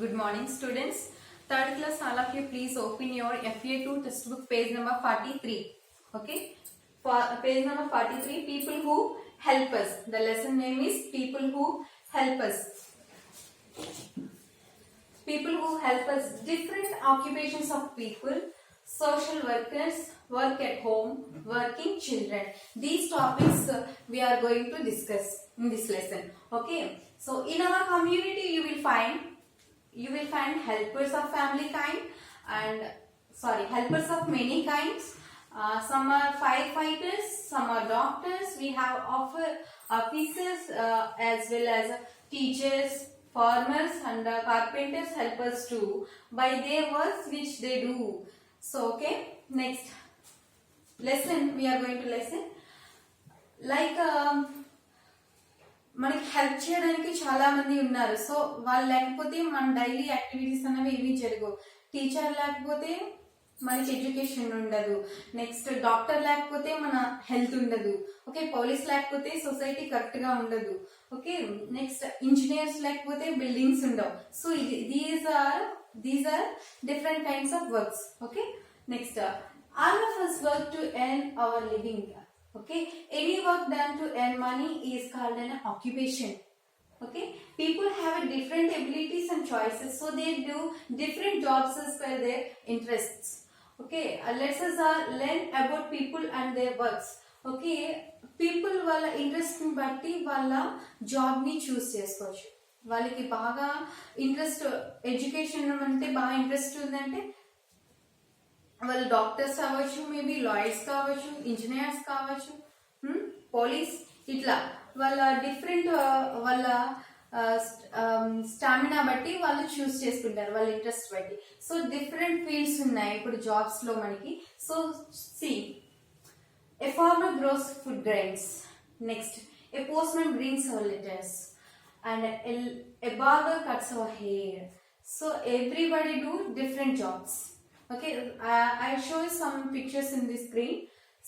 Good morning, students. Third class, all of you please open your FA2 textbook page number 43. Okay, for page number 43, people who help us. The lesson name is people who help us. People who help us, different occupations of people, social workers, work at home, working children. These topics we are going to discuss in this lesson. Okay, so in our community you will find helpers of family kind and helpers of many kinds. Some are firefighters, some are doctors. We have officers as well as teachers, farmers and carpenters help us too by their works which they do. So okay, next lesson we are going to listen like మనకి help చేయడానికి చాలా మంది ఉన్నారు. So వాళ్ళు లేకపోతే మన daily activities అనేవి ఏవి జరగవు. టీచర్ లేకపోతే మనకి ఎడ్యుకేషన్ ఉండదు. నెక్స్ట్ డాక్టర్ లేకపోతే మన హెల్త్ ఉండదు. ఓకే, పోలీస్ లేకపోతే సొసైటీ కరెక్ట్ గా ఉండదు. ఓకే, నెక్స్ట్ ఇంజనీర్స్ లేకపోతే బిల్డింగ్స్ ఉండవు. So these are different kinds of works. Okay, next all of us work to earn our living. Okay, any work done to earn money is called an occupation. Okay, people have different abilities and choices, so they do different jobs as per their interests. Okay, let's learn about people and their works. Okay, people వాళ్ళ interest ని బట్టి వాళ్ళ job ని చూస్ చేసుకోవచ్చు. వాళ్ళకి బాగా interest education అంటే బాగా ఇంట్రెస్ట్ ఉందంటే వాళ్ళు డాక్టర్స్ కావచ్చు, మేబీ లాయర్స్ కావచ్చు, ఇంజనీర్స్ కావచ్చు, పోలీస్, ఇట్లా వాళ్ళ డిఫరెంట్ వాళ్ళ స్టామినా బట్టి వాళ్ళు చూస్ చేసుకుంటారు వాళ్ళ ఇంట్రెస్ట్ బట్టి. సో డిఫరెంట్ ఫీల్డ్స్ ఉన్నాయి ఇప్పుడు జాబ్స్ లో మనకి. So see, a farmer grows food grains, next a postman brings our letters and a barber cuts our hair. So everybody do different jobs. Okay, I show you some pictures in this screen.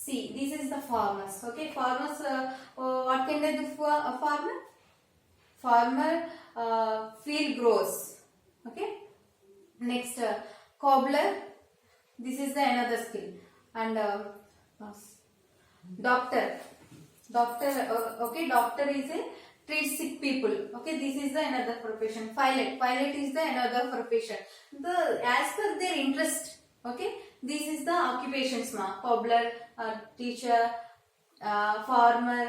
See, this is the farmers. Okay, farmers, what can they do for a farmer? Farmer field grows. Okay, next cobbler, this is the another skill. And doctor, okay, doctor is a treat sick people. Okay, this is the another profession. Pilot is the another profession. As per their interest. Okay, this is the occupations ma, cobbler, teacher, farmer.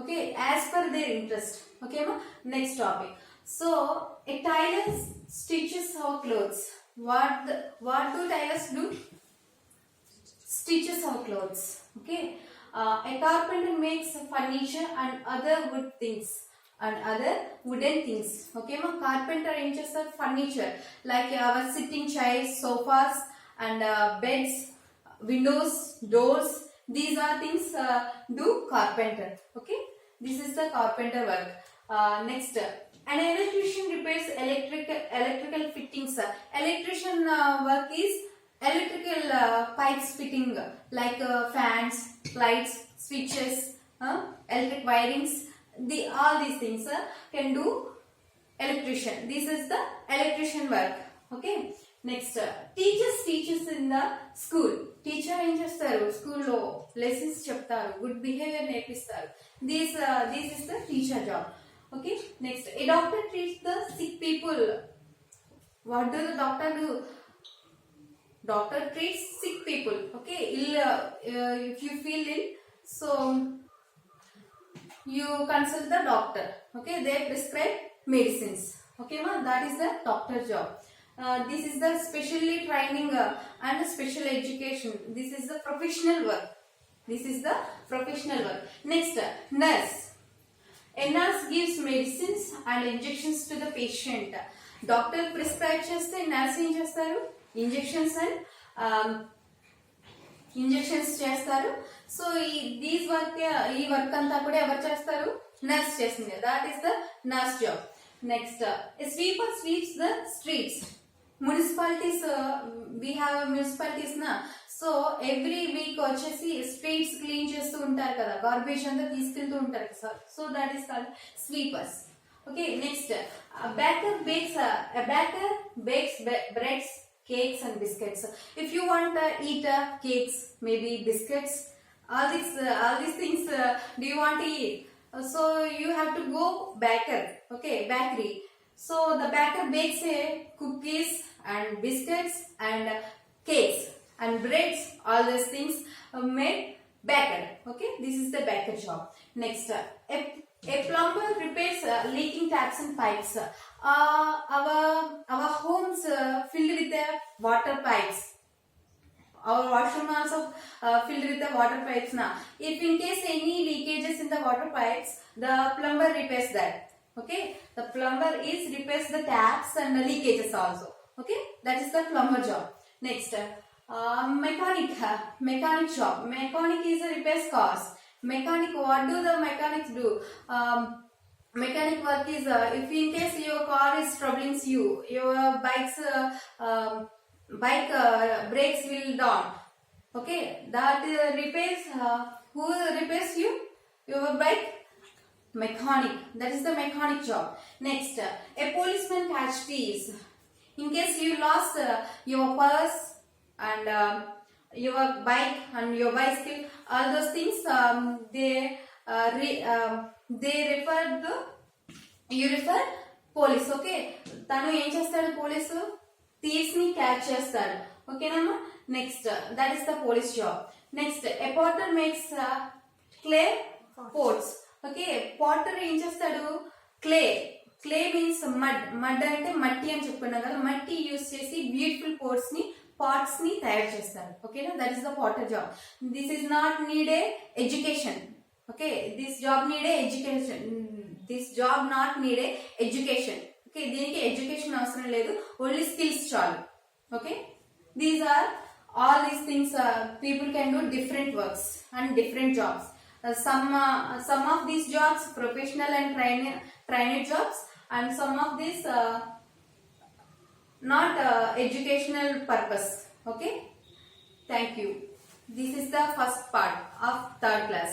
Okay, as per their interest. Okay ma, next topic. So a tailor stitches our clothes. What do tailors do? Stitches our clothes. Okay, a carpenter makes furniture and other wood things and other wooden things. Okay ma, carpenter ఏం చేస్తారు? Furniture like our sitting chairs, sofas and beds, windows, doors. These are things do carpenter. Okay, this is the carpenter work. Next, an electrician repairs electrical fittings. Electrician work is electrical pipes fitting like fans, lights, switches, electric wirings. All these things can do electrician. This is the electrician work. Okay, next teachers in the school. Teacher ఏం చేస్తారు? స్కూల్లో lessons చెప్తారు, good behaviour నేర్పిస్తారు. This is the teacher job. Okay, next a doctor treats the sick people. What do the doctor do? Doctor treats sick people. Okay, if you feel ill, so you consult the doctor. Okay, they prescribe medicines. Okay ma, that is the doctor job. This is the specially training and special education. This is the professional work. Next, nurse. A nurse gives medicines and injections to the patient. Doctor prescribe చేస్తే nurse ఏం చేస్తారు? Injections చేస్తారు. So ఈ work అంతా కూడా ఎవరు చేస్తారు? Nurse చేస్తుంది. That is the nurse job. Next, a sweeper sweeps the streets. Municipalities, we have municipalities నా. సో ఎవ్రీ వీక్ వచ్చేసి స్ట్రీట్స్ క్లీన్ చేస్తూ ఉంటారు కదా, గార్బేజ్ అంతా తీసుకెళ్తూ ఉంటారు కదా. So that is called sweepers. Okay, next, a baker bakes breads, cakes and biscuits. If you want to eat cakes, maybe biscuits, all these things, do you want to eat? So you have to go baker, okay, bakery. So the baker bakes cookies and biscuits and cakes and breads, all these things made baker. Okay, this is the baker job. Next, a plumber repairs leaking taps and pipes. Our homes filled with water pipes. Our washroom also filled with the water pipes now. If in case any leakages in the water pipes, the plumber repairs that. Okay, the plumber is repairs the taps and the leakages also. Okay, that is the plumber job. Next, mechanic job. Mechanic is a repairs cars. Mechanic, what do the mechanics do? Mechanic work is if in case your car is troubling you, your bike brakes will down. Okay, that repairs. Who repairs you? Your bike. Mechanic. That is the mechanic job. Next, a policeman catch thieves. In case you lost your purse and your bike and your bicycle, all those things they refer you refer police. Okay, తను ఏం చేస్తాడు police thieves ని catch చేస్తాడు. ఓకేనమ్మా. Next, that is the police job. Next, a Potter makes clay pots. Okay, Potter ఏం చేస్తాడు clay means mud అంటే మట్టి అని చెప్పుకున్నాం కదా, మట్టి యూస్ చేసి బ్యూటిఫుల్ పాట్స్ ని తయారు చేస్తారు. ఓకేనా, that is the potter job. This is not need a education. Okay, this job need a education. This job not need a education. Okay, దీనికి ఎడ్యుకేషన్ అవసరం లేదు, ఓన్లీ స్కిల్స్ చాలు. Okay, these are all these things people can do different works and different jobs. Some of these jobs professional and trained jobs, and some of these not educational purpose. Okay, thank you. This is the first part of third class.